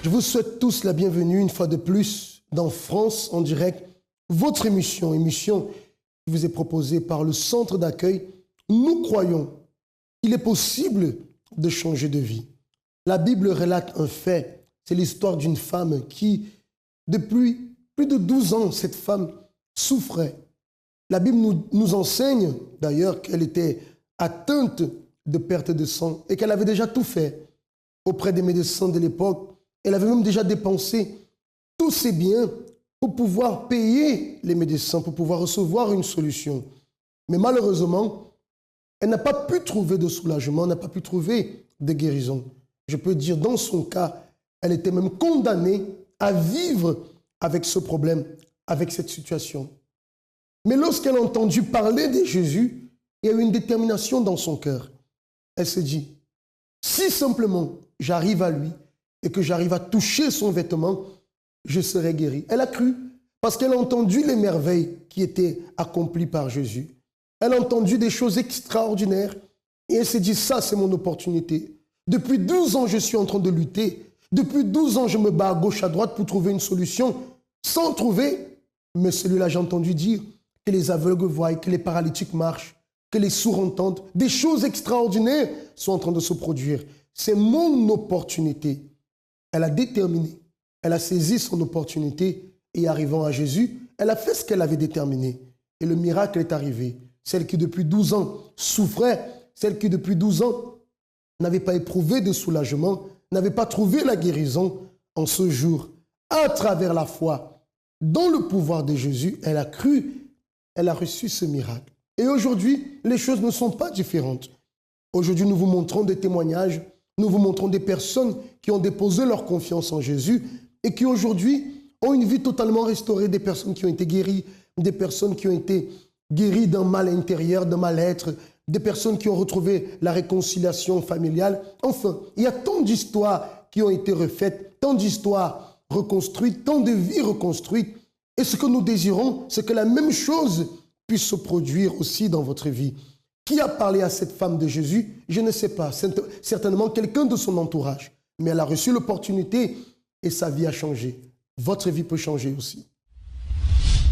Je vous souhaite tous la bienvenue une fois de plus dans France en direct, votre émission qui vous est proposée par le centre d'accueil. Nous croyons qu'il est possible de changer de vie. La Bible relate un fait, c'est l'histoire d'une femme qui, depuis plus de 12 ans, cette femme souffrait. La Bible nous enseigne d'ailleurs qu'elle était atteinte de perte de sang et qu'elle avait déjà tout fait auprès des médecins de l'époque. Elle avait même déjà dépensé tous ses biens pour pouvoir payer les médecins, pour pouvoir recevoir une solution. Mais malheureusement, elle n'a pas pu trouver de soulagement, n'a pas pu trouver de guérison. Je peux dire, dans son cas, elle était même condamnée à vivre avec ce problème, avec cette situation. Mais lorsqu'elle a entendu parler de Jésus, il y a eu une détermination dans son cœur. Elle se dit, si simplement j'arrive à lui et que j'arrive à toucher son vêtement, je serai guérie. Elle a cru parce qu'elle a entendu les merveilles qui étaient accomplies par Jésus. Elle a entendu des choses extraordinaires et elle s'est dit, ça c'est mon opportunité. Depuis 12 ans, je suis en train de lutter. Depuis 12 ans, je me bats à gauche, à droite pour trouver une solution sans trouver. Mais celui-là, j'ai entendu dire que les aveugles voient, que les paralytiques marchent, que les sourds entendent. Des choses extraordinaires sont en train de se produire. C'est mon opportunité. Elle a déterminé, elle a saisi son opportunité et arrivant à Jésus, elle a fait ce qu'elle avait déterminé. Et le miracle est arrivé. Celle qui depuis 12 ans souffrait, celle qui depuis 12 ans n'avait pas éprouvé de soulagement, n'avait pas trouvé la guérison, en ce jour, à travers la foi, dans le pouvoir de Jésus, elle a cru, elle a reçu ce miracle. Et aujourd'hui, les choses ne sont pas différentes. Aujourd'hui, nous vous montrons des témoignages, nous vous montrons des personnes qui ont déposé leur confiance en Jésus et qui aujourd'hui ont une vie totalement restaurée, des personnes qui ont été guéries, des personnes qui ont été guéries d'un mal intérieur, d'un mal-être, des personnes qui ont retrouvé la réconciliation familiale. Enfin, il y a tant d'histoires qui ont été refaites, tant d'histoires reconstruites, tant de vies reconstruites. Et ce que nous désirons, c'est que la même chose puisse se produire aussi dans votre vie. Qui a parlé à cette femme de Jésus? Je ne sais pas. Certainement quelqu'un de son entourage. Mais elle a reçu l'opportunité et sa vie a changé. Votre vie peut changer aussi.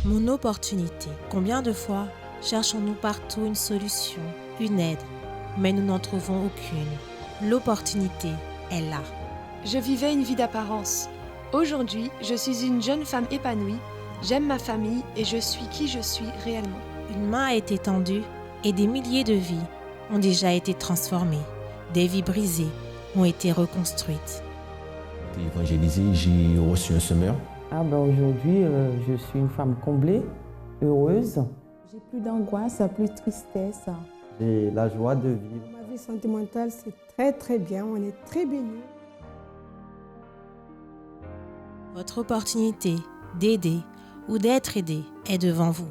Mon opportunité. Combien de fois cherchons-nous partout une solution, une aide, mais nous n'en trouvons aucune. L'opportunité est là. Je vivais une vie d'apparence. Aujourd'hui, je suis une jeune femme épanouie, j'aime ma famille et je suis qui je suis réellement. Une main a été tendue et des milliers de vies ont déjà été transformées. Des vies brisées ont été reconstruites. Évangélisé, j'ai reçu un semeur. Aujourd'hui, je suis une femme comblée, heureuse. J'ai plus d'angoisse, plus de tristesse. J'ai la joie de vivre. Ma vie sentimentale, c'est très très bien, on est très bénis. Votre opportunité d'aider ou d'être aidé est devant vous.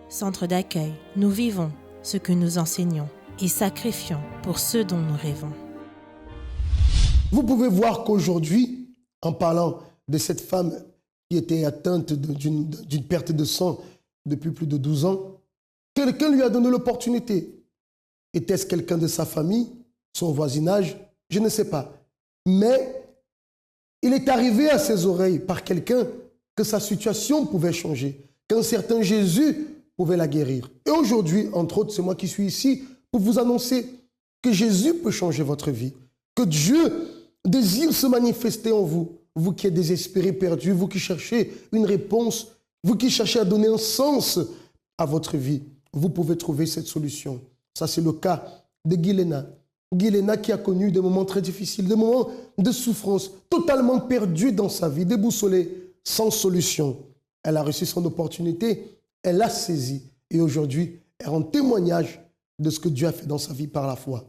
Centre d'accueil, nous vivons ce que nous enseignons et sacrifions pour ce dont nous rêvons. Vous pouvez voir qu'aujourd'hui, en parlant de cette femme qui était atteinte d'une perte de sang depuis plus de 12 ans, quelqu'un lui a donné l'opportunité. Était-ce quelqu'un de sa famille, son voisinage? Je ne sais pas. Mais il est arrivé à ses oreilles par quelqu'un que sa situation pouvait changer, qu'un certain Jésus pouvait la guérir. Et aujourd'hui, entre autres, c'est moi qui suis ici pour vous annoncer que Jésus peut changer votre vie, que Dieu désire se manifester en vous, vous qui êtes désespérés, perdus, vous qui cherchez une réponse, vous qui cherchez à donner un sens à votre vie. Vous pouvez trouver cette solution. Ça, c'est le cas de Guilena. Guilena qui a connu des moments très difficiles, des moments de souffrance, totalement perdue dans sa vie, déboussolée, sans solution. Elle a reçu son opportunité, elle l'a saisie et aujourd'hui, elle rend témoignage de ce que Dieu a fait dans sa vie par la foi.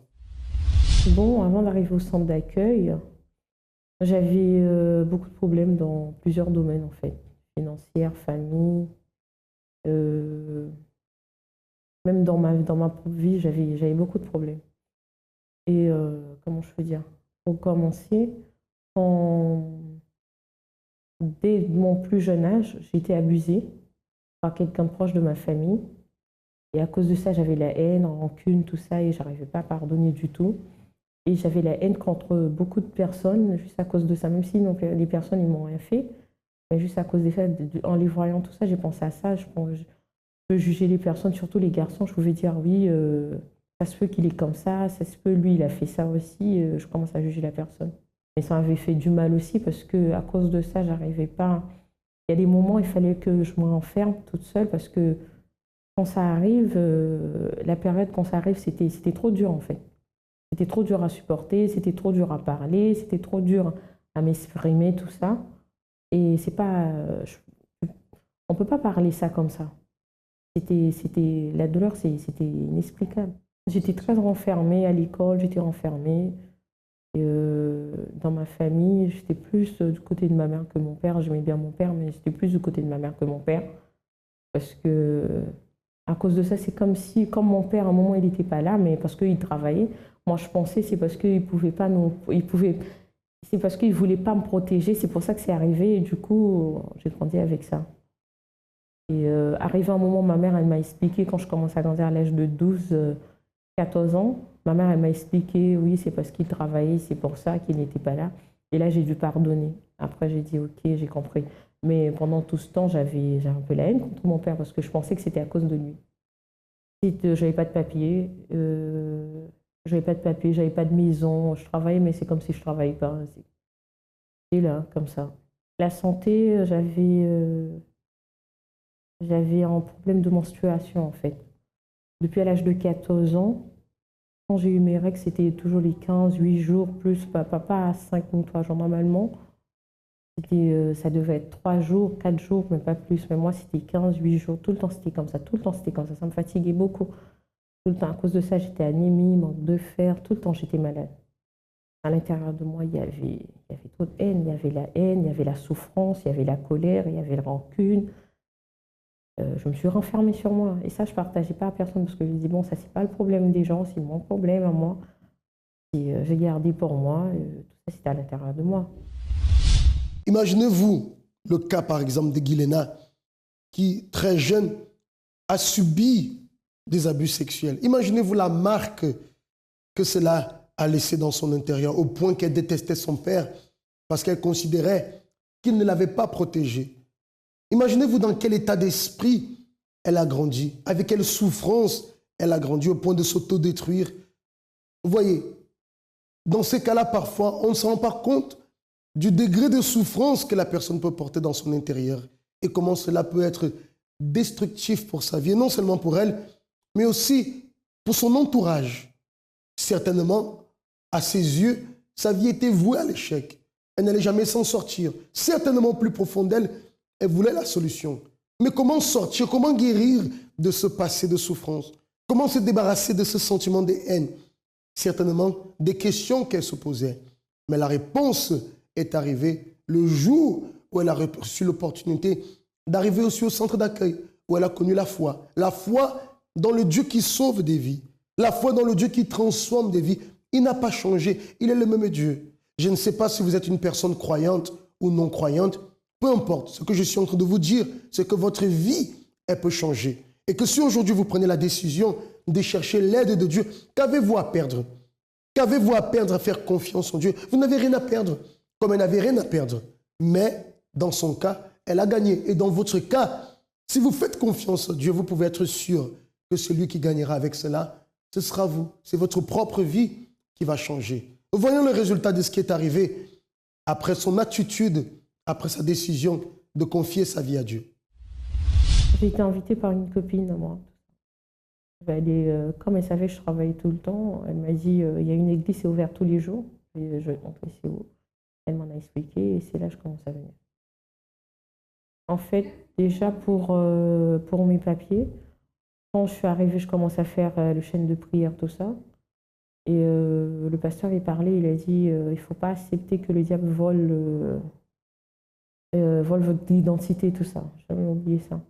Bon, avant d'arriver au centre d'accueil, j'avais beaucoup de problèmes dans plusieurs domaines en fait, financière, famille, même dans ma propre vie, j'avais beaucoup de problèmes. Et comment je peux dire? Pour commencer, dès mon plus jeune âge, j'ai été abusée par quelqu'un de proche de ma famille. Et à cause de ça, j'avais la haine, rancune, tout ça, et je n'arrivais pas à pardonner du tout. Et j'avais la haine contre beaucoup de personnes, juste à cause de ça. Même si non, les personnes, ils m'ont rien fait. Mais juste à cause des faits, en les voyant, tout ça, j'ai pensé à ça. Je peux juger les personnes, surtout les garçons. Je pouvais dire, oui, ça se peut qu'il est comme ça se peut, lui, il a fait ça aussi. Je commence à juger la personne. Et ça m'avait fait du mal aussi, parce qu'à cause de ça, j'arrivais pas. Il y a des moments, il fallait que je me renferme toute seule, parce que quand ça arrive, la période quand ça arrive, c'était trop dur en fait. C'était trop dur à supporter, c'était trop dur à parler, c'était trop dur à m'exprimer, tout ça. Et c'est pas, on peut pas parler ça comme ça. La douleur, c'était inexplicable. J'étais très renfermée à l'école, j'étais renfermée. Et, dans ma famille, j'étais plus du côté de ma mère que mon père. J'aimais bien mon père, mais j'étais plus du côté de ma mère que mon père. Parce que, à cause de ça, c'est comme si, comme mon père, à un moment, il n'était pas là, mais parce qu'il travaillait. Moi, je pensais c'est parce qu'il pouvait pas c'est parce qu'il voulait pas me protéger. C'est pour ça que c'est arrivé. Et du coup, j'ai grandi avec ça. Et arrivé un moment, ma mère, elle m'a expliqué, quand je commence à grandir à l'âge de 14 ans, ma mère, elle m'a expliqué, oui, c'est parce qu'il travaillait, c'est pour ça qu'il n'était pas là. Et là, j'ai dû pardonner. Après, j'ai dit, ok, j'ai compris. Mais pendant tout ce temps, j'avais un peu la haine contre mon père parce que je pensais que c'était à cause de lui. J'avais pas de papier, j'avais pas de maison. Je travaillais, mais c'est comme si je travaillais pas. Et là, comme ça. La santé, j'avais un problème de menstruation, en fait. Depuis à l'âge de 14 ans, quand j'ai eu mes règles, c'était toujours les 15, 8 jours, plus, pas 5 ou 3 jours normalement. Ça devait être 3 jours, 4 jours, mais pas plus. Mais moi, c'était 15, 8 jours. Tout le temps, c'était comme ça. Tout le temps, c'était comme ça. Ça me fatiguait beaucoup. Tout le temps, à cause de ça, j'étais anémie, manque de fer. Tout le temps, j'étais malade. À l'intérieur de moi, il y avait trop de haine. Il y avait la haine, il y avait la souffrance, il y avait la colère, il y avait la rancune. Je me suis renfermée sur moi. Et ça, je ne partageais pas à personne parce que je me dis, bon, ça, c'est pas le problème des gens, c'est mon problème à moi. Et j'ai gardé pour moi. Tout ça, c'était à l'intérieur de moi. Imaginez-vous le cas, par exemple, de Guilena, qui, très jeune, a subi des abus sexuels. Imaginez-vous la marque que cela a laissée dans son intérieur, au point qu'elle détestait son père parce qu'elle considérait qu'il ne l'avait pas protégée. Imaginez-vous dans quel état d'esprit elle a grandi, avec quelle souffrance elle a grandi au point de s'autodétruire. Vous voyez, dans ces cas-là, parfois, on ne se rend pas compte du degré de souffrance que la personne peut porter dans son intérieur et comment cela peut être destructif pour sa vie, et non seulement pour elle, mais aussi pour son entourage. Certainement, à ses yeux, sa vie était vouée à l'échec. Elle n'allait jamais s'en sortir. Certainement, plus profond d'elle, elle voulait la solution. Mais comment sortir, comment guérir de ce passé de souffrance? Comment se débarrasser de ce sentiment de haine? Certainement, des questions qu'elle se posait. Mais la réponse est arrivée le jour où elle a reçu l'opportunité d'arriver aussi au centre d'accueil, où elle a connu la foi. La foi dans le Dieu qui sauve des vies. La foi dans le Dieu qui transforme des vies. Il n'a pas changé, il est le même Dieu. Je ne sais pas si vous êtes une personne croyante ou non croyante. Peu importe, ce que je suis en train de vous dire, c'est que votre vie, elle peut changer. Et que si aujourd'hui vous prenez la décision de chercher l'aide de Dieu, qu'avez-vous à perdre? Qu'avez-vous à perdre à faire confiance en Dieu? Vous n'avez rien à perdre, comme elle n'avait rien à perdre. Mais dans son cas, elle a gagné. Et dans votre cas, si vous faites confiance en Dieu, vous pouvez être sûr que celui qui gagnera avec cela, ce sera vous. C'est votre propre vie qui va changer. Voyons le résultat de ce qui est arrivé après son attitude, après sa décision de confier sa vie à Dieu. J'ai été invitée par une copine à moi. Comme elle savait que je travaillais tout le temps, elle m'a dit il y a une église, c'est ouvert tous les jours. Et je vais te montrer c'est où. Elle m'en a expliqué et c'est là que je commence à venir. En fait, déjà pour mes papiers, quand je suis arrivée, je commence à faire le chaîne de prière, tout ça. Et le pasteur est parlé, il a dit il ne faut pas accepter que le diable vole votre identité, tout ça. J'ai jamais oublié ça.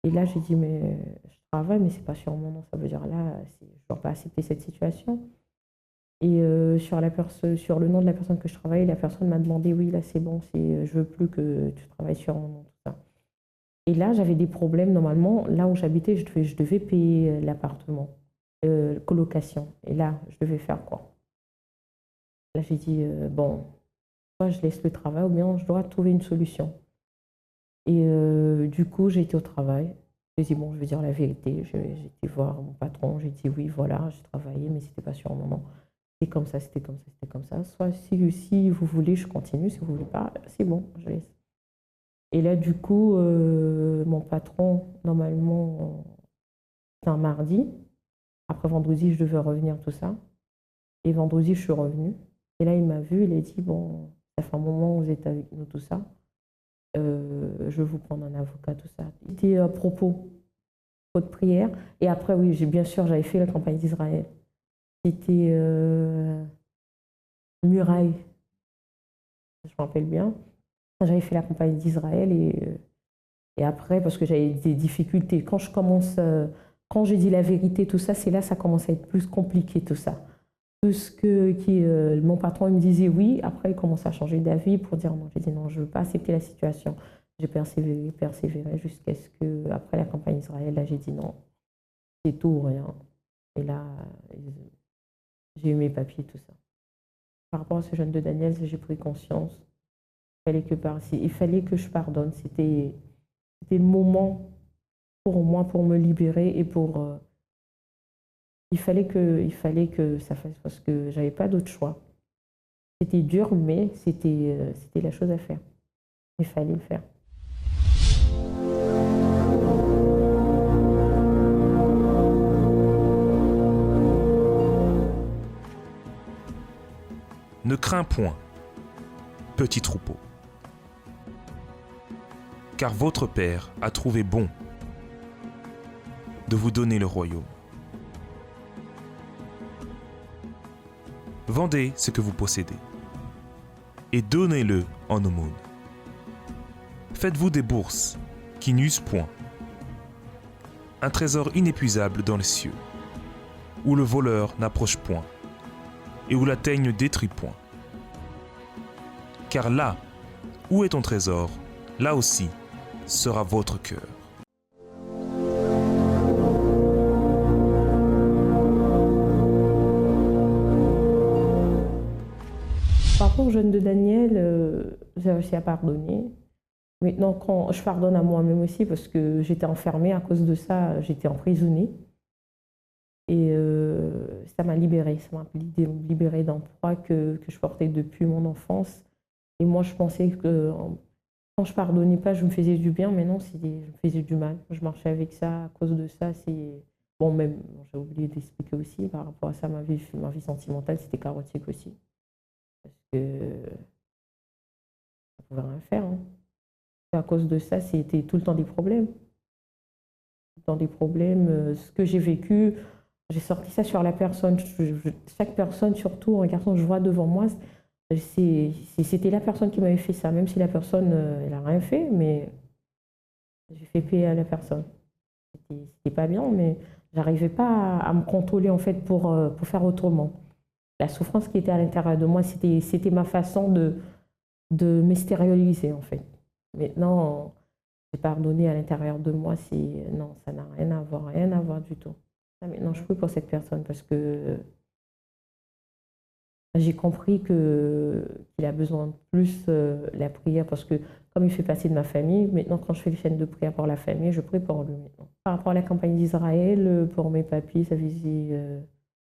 Et là, j'ai dit mais je travaille, mais c'est pas sur mon nom. Ça veut dire là, je ne dois pas accepter cette situation. Et sur le nom de la personne que je travaillais, la personne m'a demandé oui, là c'est bon, je veux plus que tu travailles sur mon nom, tout ça. Et là, j'avais des problèmes. Normalement, là où j'habitais, je devais payer l'appartement, colocation. Et là, je devais faire quoi? Là, j'ai dit, bon, soit je laisse le travail ou bien je dois trouver une solution. Et du coup, j'ai été au travail. J'ai dit, bon, je vais dire la vérité. J'ai été voir mon patron. J'ai dit, oui, voilà, j'ai travaillé, mais c'était pas sur un moment. C'était comme ça, c'était comme ça, c'était comme ça. Soit si vous voulez, je continue. Si vous voulez pas, c'est bon, je laisse. Et là, du coup, mon patron, normalement, c'était un mardi. Après vendredi, je devais revenir, tout ça. Et vendredi, je suis revenue. Et là, il m'a vu, il a dit, bon, ça fait un moment que vous êtes avec nous, tout ça. Je vais vous prendre un avocat, tout ça. C'était à propos de prière. Et après, oui, bien sûr, j'avais fait la campagne d'Israël. C'était Muraille, je me rappelle bien. J'avais fait la campagne d'Israël et après, parce que j'avais des difficultés. Quand j'ai dit la vérité, tout ça, c'est là ça commence à être plus compliqué, tout ça. Mon patron il me disait oui, après il commence à changer d'avis pour dire non. J'ai dit non, je ne veux pas accepter la situation. J'ai persévéré jusqu'à ce que, après la campagne d'Israël, là j'ai dit non, c'est tout ou rien. Et là, j'ai eu mes papiers, tout ça. Par rapport à ce jeune de Daniel, j'ai pris conscience. Il fallait que je pardonne. C'était le moment pour moi pour me libérer et pour. Il fallait que ça fasse parce que j'avais pas d'autre choix. C'était dur, mais c'était la chose à faire. Il fallait le faire. Ne crains point, petit troupeau, car votre Père a trouvé bon de vous donner le royaume. Vendez ce que vous possédez et donnez-le en aumône. Faites-vous des bourses qui n'usent point, un trésor inépuisable dans les cieux, où le voleur n'approche point et où la teigne ne détruit point. Car là où est ton trésor, là aussi sera votre cœur. Par rapport au jeune de Daniel, j'ai réussi à pardonner. Maintenant, quand je pardonne à moi-même aussi, parce que j'étais enfermée à cause de ça, j'étais emprisonnée. Et ça m'a libérée, d'un poids que je portais depuis mon enfance. Et moi, je pensais que quand je pardonnais pas, je me faisais du bien, mais non, je me faisais du mal. Je marchais avec ça, à cause de ça, Bon, même, j'ai oublié d'expliquer aussi, par rapport à ça, ma vie sentimentale, c'était chaotique aussi. Parce que ça pouvait rien faire. Hein. À cause de ça, c'était tout le temps des problèmes. Tout le temps des problèmes. Ce que j'ai vécu, j'ai sorti ça sur la personne. Chaque personne, surtout un garçon que je vois devant moi, c'était la personne qui m'avait fait ça. Même si la personne, elle n'a rien fait, mais j'ai fait payer à la personne. C'était pas bien, mais j'arrivais pas à me contrôler en fait pour faire autrement. La souffrance qui était à l'intérieur de moi, c'était ma façon de m'extérioriser en fait. Maintenant, j'ai pardonné à l'intérieur de moi, non, ça n'a rien à voir du tout. Maintenant, je prie pour cette personne parce que j'ai compris qu'il a besoin de plus la prière parce que comme il fait partie de ma famille, maintenant quand je fais les chaînes de prière pour la famille, je prie pour lui maintenant. Par rapport à la campagne d'Israël, pour mes papiers, ça faisait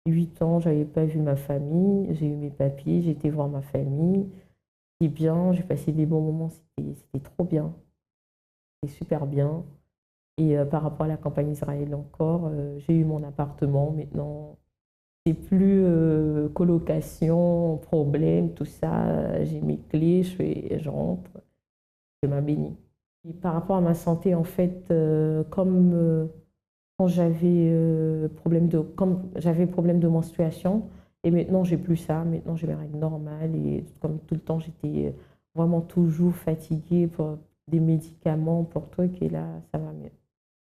8 ans, je n'avais pas vu ma famille, j'ai eu mes papiers, j'ai été voir ma famille. C'était bien, j'ai passé des bons moments, c'était trop bien, c'était super bien. Et par rapport à la campagne d'Israël encore, j'ai eu mon appartement maintenant. C'est plus colocation, problème, tout ça. J'ai mes clés, je rentre, je m'a béni. Et par rapport à ma santé, en fait, comme quand j'avais problème de menstruation, et maintenant j'ai plus ça. Maintenant j'ai mes règles normales et comme tout le temps j'étais vraiment toujours fatiguée pour des médicaments, pour trucs, et là ça va mieux.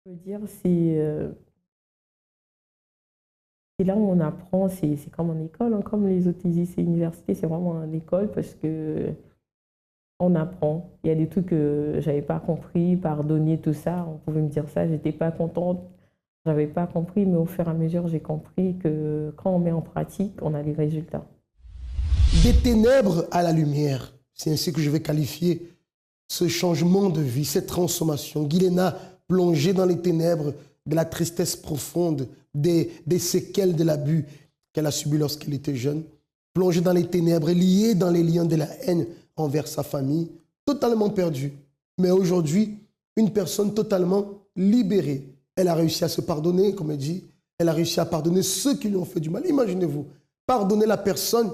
Je veux dire, c'est là où on apprend, c'est comme en école, hein, comme les autres disent, c'est université, c'est vraiment en école parce que on apprend. Il y a des trucs que j'avais pas compris, pardonner, tout ça, on pouvait me dire ça, j'étais pas contente, j'avais pas compris, mais au fur et à mesure j'ai compris que quand on met en pratique, on a les résultats. des ténèbres à la lumière. C'est ainsi que je vais qualifier ce changement de vie, cette transformation. Guilena, plongée dans les ténèbres de la tristesse profonde, des séquelles de l'abus qu'elle a subi lorsqu'elle était jeune, plongée dans les ténèbres, liée dans les liens de la haine envers sa famille, totalement perdue. Mais aujourd'hui, une personne totalement libérée. Elle a réussi à se pardonner, comme elle dit. Elle a réussi à pardonner ceux qui lui ont fait du mal. Imaginez-vous, pardonner la personne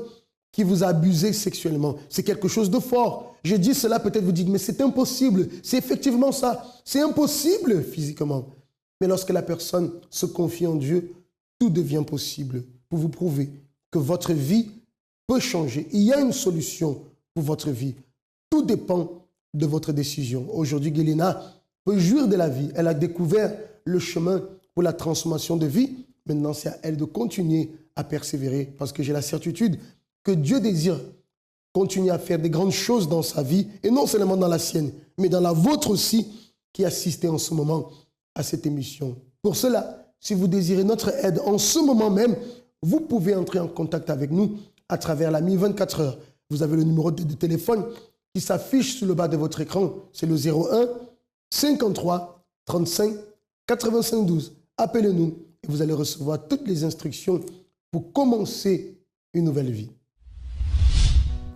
qui vous a abusé sexuellement. C'est quelque chose de fort. Je dis cela, peut-être vous dites, mais c'est impossible. C'est effectivement ça. C'est impossible physiquement. Mais lorsque la personne se confie en Dieu, tout devient possible pour vous prouver que votre vie peut changer. Il y a une solution pour votre vie. Tout dépend de votre décision. Aujourd'hui, Guilena peut jouir de la vie. Elle a découvert le chemin pour la transformation de vie. Maintenant, c'est à elle de continuer à persévérer parce que j'ai la certitude que Dieu désire continuer à faire des grandes choses dans sa vie et non seulement dans la sienne, mais dans la vôtre aussi qui assistez en ce moment à cette émission. Pour cela, si vous désirez notre aide en ce moment même, vous pouvez entrer en contact avec nous à travers la Mi 24 heures. Vous avez le numéro de téléphone qui s'affiche sur le bas de votre écran. C'est le 01 53 35 85 12. Appelez-nous et vous allez recevoir toutes les instructions pour commencer une nouvelle vie.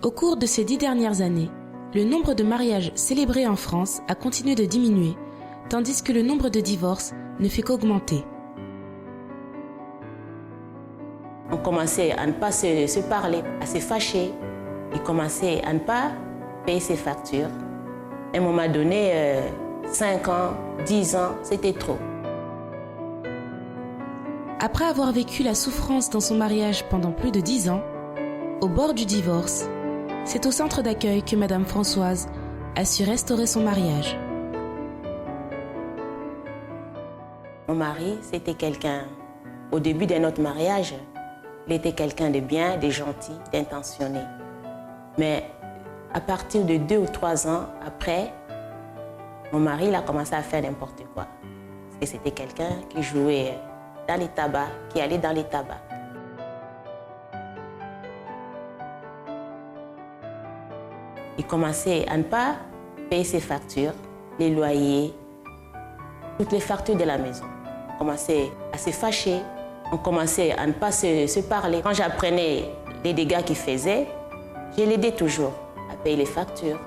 Au cours de ces 10 dernières années, le nombre de mariages célébrés en France a continué de diminuer, tandis que le nombre de divorces ne fait qu'augmenter. On commençait à ne pas se parler, à se fâcher. Il commençait à ne pas payer ses factures. À un moment donné, 5 ans, 10 ans, c'était trop. Après avoir vécu la souffrance dans son mariage pendant plus de 10 ans, au bord du divorce, c'est au centre d'accueil que Madame Françoise a su restaurer son mariage. Mon mari, c'était quelqu'un, au début de notre mariage, il était quelqu'un de bien, de gentil, d'intentionné. Mais à partir de 2 ou 3 ans après, mon mari il a commencé à faire n'importe quoi. Parce que c'était quelqu'un qui jouait dans les tabacs, qui allait dans les tabacs. Il commençait à ne pas payer ses factures, les loyers, toutes les factures de la maison. On commençait à se fâcher, on commençait à ne pas se parler. Quand j'apprenais les dégâts qu'il faisait, je l'aidais toujours à payer les factures.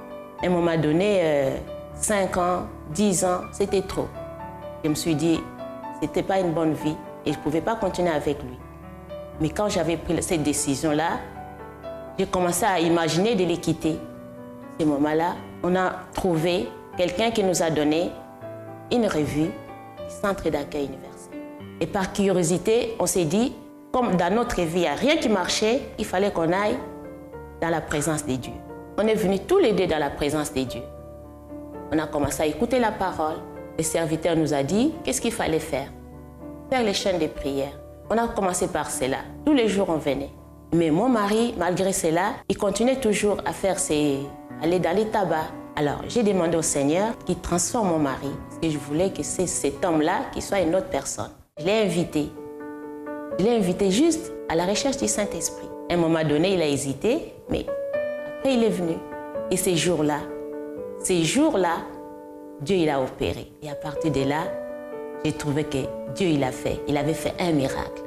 À un moment donné, 5 ans, 10 ans, c'était trop. Je me suis dit, ce n'était pas une bonne vie et je ne pouvais pas continuer avec lui. Mais quand j'avais pris cette décision-là, j'ai commencé à imaginer de les quitter. À ce moment-là, on a trouvé quelqu'un qui nous a donné une revue du Centre d'accueil universel. Et par curiosité, on s'est dit, comme dans notre vie, il n'y a rien qui marchait, il fallait qu'on aille dans la présence des dieux. On est venus tous les deux dans la présence des dieux. On a commencé à écouter la parole. Le serviteur nous a dit qu'est-ce qu'il fallait faire. Faire les chaînes de prière. On a commencé par cela. Tous les jours, on venait. Mais mon mari, malgré cela, il continuait toujours à faire aller dans les tabacs. Alors, j'ai demandé au Seigneur qu'il transforme mon mari. Parce que je voulais que c'est cet homme-là qui soit une autre personne. Je l'ai invité. Je l'ai invité juste à la recherche du Saint-Esprit. À un moment donné, il a hésité, mais après, il est venu. Et ces jours-là, Dieu, il a opéré. Et à partir de là, j'ai trouvé que Dieu, il avait fait un miracle.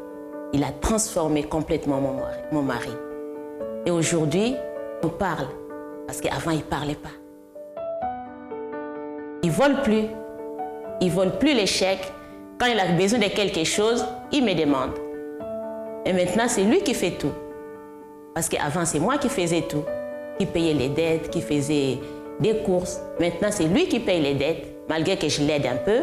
Il a transformé complètement mon mari. Et aujourd'hui, on parle. Parce qu'avant, il ne parlait pas. Il ne vole plus. Il ne vole plus les chèques. Quand il a besoin de quelque chose, il me demande. Et maintenant, c'est lui qui fait tout. Parce qu'avant, c'est moi qui faisais tout. Qui payait les dettes, qui faisait des courses. Maintenant, c'est lui qui paye les dettes, malgré que je l'aide un peu.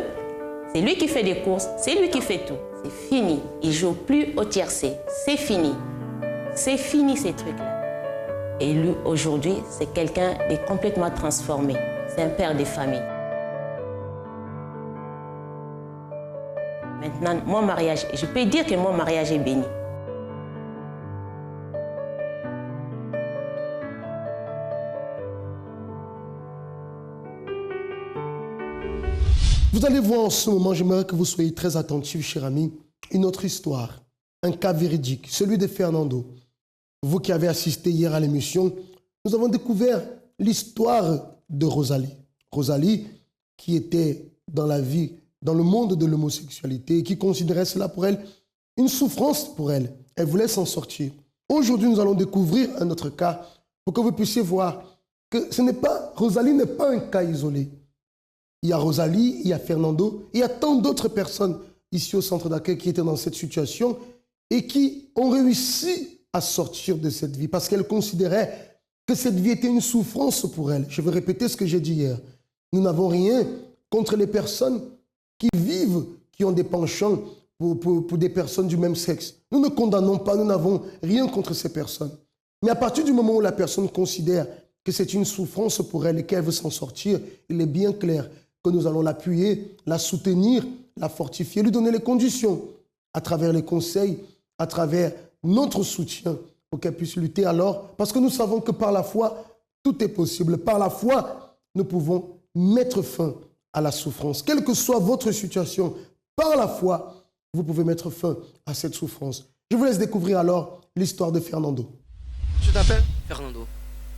C'est lui qui fait des courses, c'est lui qui fait tout. C'est fini. Il ne joue plus au tiercé. C'est fini. C'est fini ces trucs-là. Et lui, aujourd'hui, c'est quelqu'un de complètement transformé. C'est un père de famille. Maintenant, mon mariage, je peux dire que mon mariage est béni. Vous allez voir en ce moment, j'aimerais que vous soyez très attentifs, cher ami, une autre histoire, un cas véridique, celui de Fernando. vous qui avez assisté hier à l'émission, nous avons découvert l'histoire de Rosalie. Rosalie qui était dans la vie, dans le monde de l'homosexualité et qui considérait cela pour elle une souffrance pour elle. Elle voulait s'en sortir. Aujourd'hui, nous allons découvrir un autre cas pour que vous puissiez voir que Rosalie n'est pas un cas isolé. Il y a Rosalie, il y a Fernando, il y a tant d'autres personnes ici au centre d'accueil qui étaient dans cette situation et qui ont réussi à sortir de cette vie parce qu'elles considéraient que cette vie était une souffrance pour elles. Je vais répéter ce que j'ai dit hier. Nous n'avons rien contre les personnes qui vivent, qui ont des penchants pour des personnes du même sexe. Nous ne condamnons pas, nous n'avons rien contre ces personnes. Mais à partir du moment où la personne considère que c'est une souffrance pour elle et qu'elle veut s'en sortir, il est bien clair que nous allons l'appuyer, la soutenir, la fortifier, lui donner les conditions à travers les conseils, à travers notre soutien pour qu'elle puisse lutter alors. Parce que nous savons que par la foi, tout est possible. Par la foi, nous pouvons mettre fin à la souffrance. Quelle que soit votre situation, par la foi, vous pouvez mettre fin à cette souffrance. Je vous laisse découvrir alors l'histoire de Fernando. Tu t'appelles Fernando.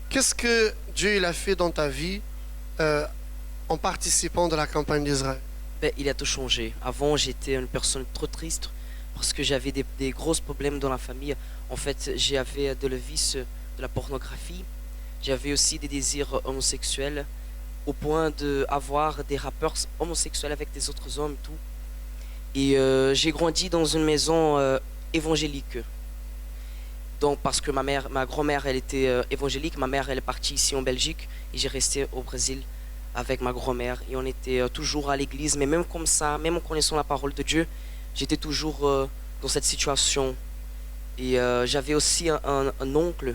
Qu'est-ce que Dieu il a fait dans ta vie en participant de la campagne d'Israël? Il a tout changé. Avant, j'étais une personne trop triste parce que j'avais des gros problèmes dans la famille. En fait, j'avais de le vice de la pornographie. J'avais aussi des désirs homosexuels au point d'avoir des rapports homosexuels avec des autres hommes, tout. Et j'ai grandi dans une maison évangélique. Donc, parce que ma grand-mère, elle était évangélique. Ma mère, elle est partie ici en Belgique et j'ai resté au Brésil avec ma grand-mère. Et on était toujours à l'église. Mais même comme ça, même en connaissant la parole de Dieu, j'étais toujours dans cette situation. Et j'avais aussi un oncle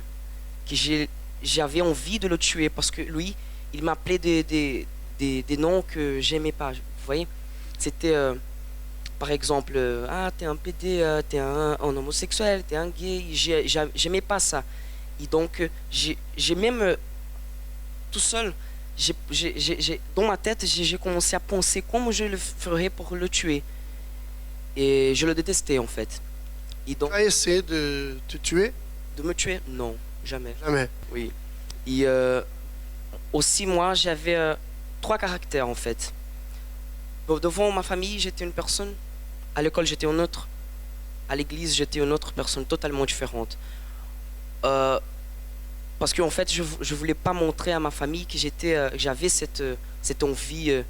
qui j'avais envie de le tuer parce que lui, il m'appelait des noms que j'aimais pas. Vous voyez, c'était par exemple, t'es un PD, t'es un homosexuel, t'es un gay. J'aimais pas ça. Et donc, j'ai même tout seul, dans ma tête, j'ai commencé à penser comment je le ferais pour le tuer. Et je le détestais en fait. Et donc, tu as essayé de te tuer? De me tuer? Non, jamais. Jamais? Oui. Et aussi, moi, j'avais 3 caractères en fait. Devant ma famille, j'étais une personne. À l'école, j'étais une autre. À l'église, j'étais une autre personne totalement différente. Parce qu'en fait, je ne voulais pas montrer à ma famille que j'avais cette envie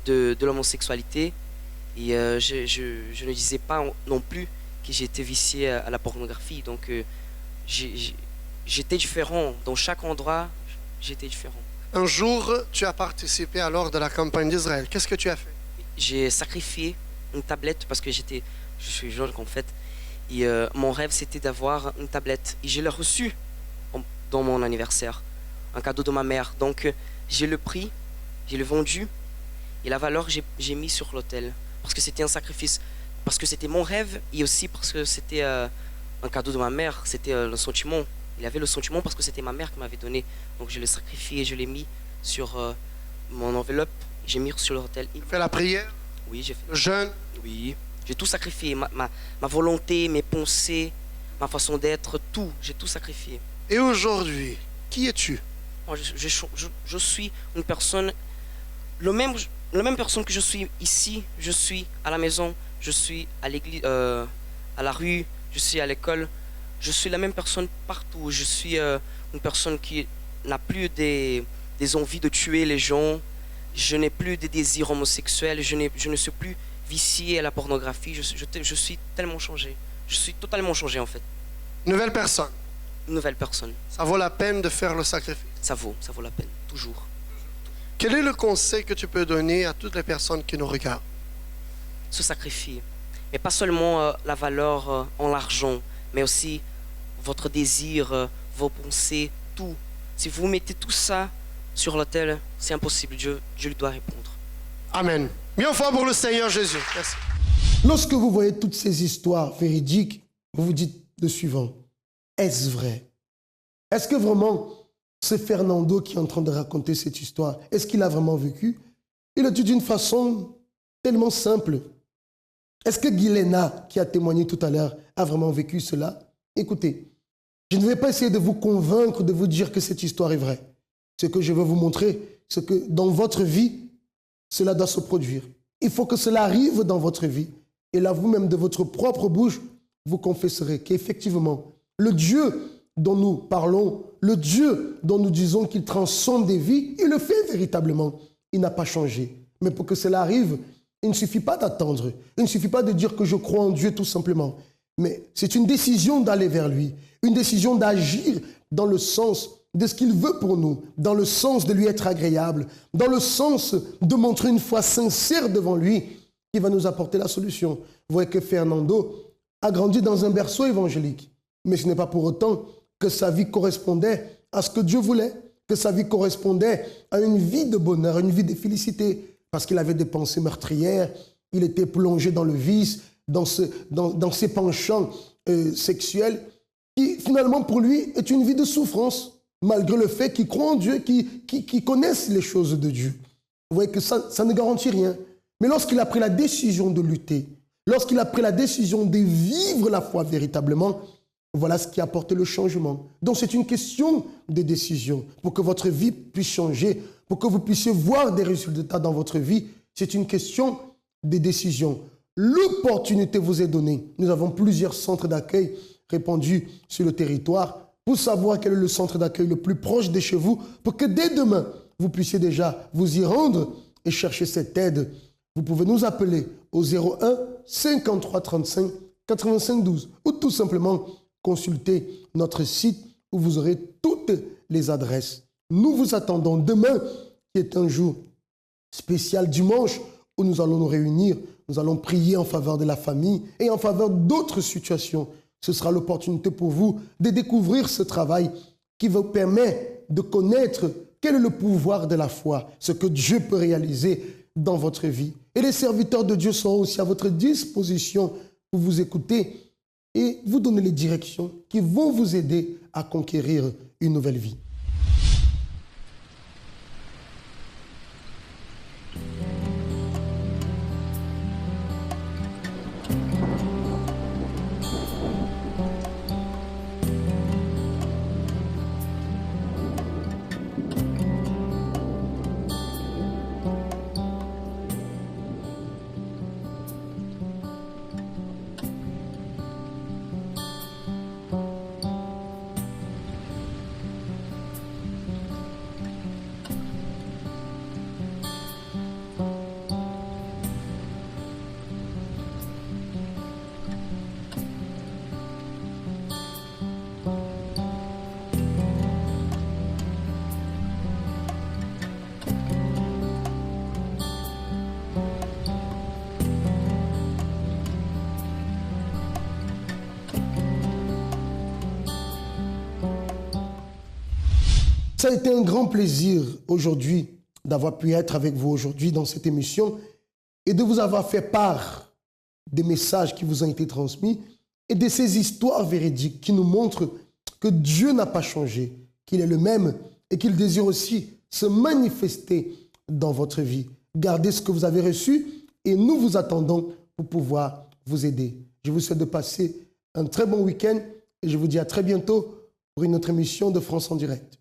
de l'homosexualité. Et je ne disais pas non plus que j'étais vicié à la pornographie. Donc, j'étais différent. Dans chaque endroit, j'étais différent. Un jour, tu as participé alors de la campagne d'Israël. Qu'est-ce que tu as fait? J'ai sacrifié une tablette parce que je suis jeune en fait. Et mon rêve, c'était d'avoir une tablette. Et je l'ai reçue dans mon anniversaire. Un cadeau de ma mère. Donc, je l'ai pris, je l'ai vendu. Et la valeur, j'ai mis sur l'autel. Parce que c'était un sacrifice. Parce que c'était mon rêve. Et aussi parce que c'était un cadeau de ma mère. C'était le sentiment. Il avait le sentiment parce que c'était ma mère qui m'avait donné. Donc, je l'ai sacrifié et je l'ai mis sur mon enveloppe. J'ai mis sur l'autel. Tu as fait la prière? Oui, j'ai fait. Le jeûne? Oui. J'ai tout sacrifié. Ma volonté, mes pensées, ma façon d'être, tout. J'ai tout sacrifié. Et aujourd'hui, qui es-tu? Moi, je suis une personne, la même personne que je suis ici, je suis à la maison, je suis à l'église, à la rue, je suis à l'école. Je suis la même personne partout. Je suis une personne qui n'a plus des envies de tuer les gens. Je n'ai plus des désirs homosexuels. Je ne suis plus vicié à la pornographie. Je suis tellement changé. Je suis totalement changé en fait. Nouvelle personne. Une nouvelle personne. Ça vaut la peine de faire le sacrifice? Ça vaut la peine, toujours. Quel est le conseil que tu peux donner à toutes les personnes qui nous regardent? Se sacrifier. Mais pas seulement la valeur en l'argent, mais aussi votre désir, vos pensées, tout. Si vous mettez tout ça sur l'autel, c'est impossible. Dieu lui doit répondre. Amen. Bien fort pour le Seigneur Jésus. Merci. Lorsque vous voyez toutes ces histoires véridiques, vous vous dites le suivant. Est-ce vrai? Est-ce que vraiment c'est Fernando qui est en train de raconter cette histoire? Est-ce qu'il a vraiment vécu? Il a dit d'une façon tellement simple. Est-ce que Guilena, qui a témoigné tout à l'heure, a vraiment vécu cela? Écoutez, Je ne vais pas essayer de vous convaincre, de vous dire que cette histoire est vraie. Ce que je veux vous montrer, c'est que dans votre vie, cela doit se produire. Il faut que cela arrive dans votre vie. Et là, vous-même, de votre propre bouche, vous confesserez qu'effectivement, le Dieu dont nous parlons, le Dieu dont nous disons qu'il transcende des vies, il le fait véritablement. Il n'a pas changé. Mais pour que cela arrive, il ne suffit pas d'attendre. Il ne suffit pas de dire que je crois en Dieu tout simplement. Mais c'est une décision d'aller vers lui, une décision d'agir dans le sens de ce qu'il veut pour nous, dans le sens de lui être agréable, dans le sens de montrer une foi sincère devant lui qui va nous apporter la solution. Vous voyez que Fernando a grandi dans un berceau évangélique, mais ce n'est pas pour autant que sa vie correspondait à ce que Dieu voulait, que sa vie correspondait à une vie de bonheur, une vie de félicité, parce qu'il avait des pensées meurtrières, il était plongé dans le vice, dans ses penchants sexuels, qui finalement pour lui est une vie de souffrance, malgré le fait qu'il croit en Dieu, qu'il connaisse les choses de Dieu. Vous voyez que ça ne garantit rien. Mais lorsqu'il a pris la décision de lutter, lorsqu'il a pris la décision de vivre la foi véritablement, voilà ce qui a apporté le changement. Donc c'est une question de décision. Pour que votre vie puisse changer, pour que vous puissiez voir des résultats dans votre vie, c'est une question de décision. L'opportunité vous est donnée. Nous avons plusieurs centres d'accueil répandus sur le territoire pour savoir quel est le centre d'accueil le plus proche de chez vous, pour que dès demain, vous puissiez déjà vous y rendre et chercher cette aide. Vous pouvez nous appeler au 01 53 35 85 12 ou tout simplement consulter notre site où vous aurez toutes les adresses. Nous vous attendons demain, qui est un jour spécial, dimanche, où nous allons nous réunir, nous allons prier en faveur de la famille et en faveur d'autres situations. Ce sera l'opportunité pour vous de découvrir ce travail qui vous permet de connaître quel est le pouvoir de la foi, ce que Dieu peut réaliser dans votre vie. Et les serviteurs de Dieu seront aussi à votre disposition pour vous écouter et vous donner les directions qui vont vous aider à conquérir une nouvelle vie. Ça a été un grand plaisir aujourd'hui d'avoir pu être avec vous aujourd'hui dans cette émission et de vous avoir fait part des messages qui vous ont été transmis et de ces histoires véridiques qui nous montrent que Dieu n'a pas changé, qu'il est le même et qu'il désire aussi se manifester dans votre vie. Gardez ce que vous avez reçu et nous vous attendons pour pouvoir vous aider. Je vous souhaite de passer un très bon week-end et je vous dis à très bientôt pour une autre émission de France en direct.